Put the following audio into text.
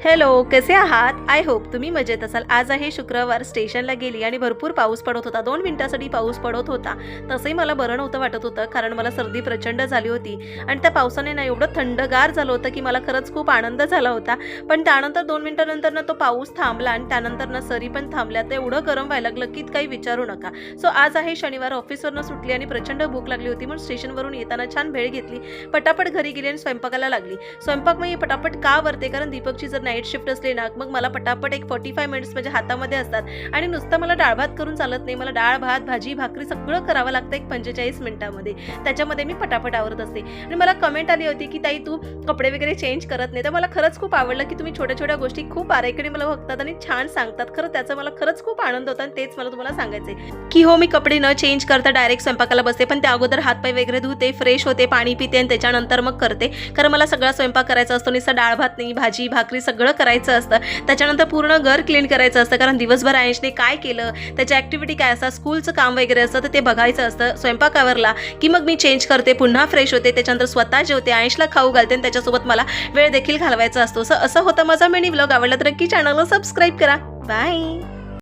Hello, कसे आहात? I hope तुम्ही मजेत असाल. आज आहे शुक्रवार. स्टेशनला गेली आणि भरपूर पाऊस पडत होता. 2 मिनिटासाठी पाऊस पडत होता. तसंही मला बरं नव्हतं वाटत होतं, कारण मला सर्दी प्रचंड झाली होती आणि त्या पावसाने ना एवढं थंडगार झालं होतं, की मला खरंच खूप आनंद झाला होता. पण त्यानंतर 2 मिनिटानंतर ना तो पाऊस थांबला आणि त्यानंतर ना सरी पण थांबल्या. तर एवढं गरम व्हायला लागलं, की काही विचारू नका. सो आज आहे शनिवार. ऑफिसवरनं सुटली आणि प्रचंड भूक लागली होती, म्हणून स्टेशनवरून येताना छान भेळ घेतली. पटापट घरी गेली आणि स्वयंपाकाला लागली. स्वयंपाक मी पटापट का करते, कारण दीपकची जर नाईट शिफ्ट असली ना, मग मला पटापट एक 45 मिनिट्स माझ्या हातामध्ये असतात आणि नुसतं मला डाळ भात करून चालत नाही. मला डाळ भात, भाजी, भाकरी सगळं करावं लागतं एक 45 मिनिटामध्ये. त्याच्यामध्ये मी पटापट आवरत असते. आणि मला कमेंट आली होती, की ताई तू कपडे वगैरे चेंज करत नाही. तर मला खरंच खूप आवडलं, की तुम्ही छोट्या-छोट्या गोष्टी खूप बारीकीने मला बघतात आणि छान सांगतात. खरं त्याचा मला खरंच खूप आनंद होता आणि तेच मला तुम्हाला सांगायचंय, की हो मी कपडे न चेंज करता डायरेक्ट स्वयंपाकाला बसते. पण त्या अगोदर हातपाय वगैरे धुते, फ्रेश होते, पाणी पिते आणि त्याच्यानंतर मग करते. कारण मला सगळा स्वयंपाक करायचा असतो. नुसतं डाळ भात नाही, भाजी, भाकरी सगळं करायचं असतं. त्याच्यानंतर पूर्ण घर क्लीन करायचं असतं, कारण दिवसभर आयशने काय केलं, त्याच्या ॲक्टिव्हिटी काय असतात, स्कूलचं काम वगैरे असतं, तर ते बघायचं असतं. स्वयंपाक आवरला की मग मी चेंज करते, पुन्हा फ्रेश होते, त्याच्यानंतर स्वतः जेवते, आयशला खाऊ घालते आणि त्याच्यासोबत मला वेळ देखील घालवायचा असतो. असं होतं माझा मिनी व्लॉग. आवडला तर नक्की चॅनलला सबस्क्राईब करा. बाय.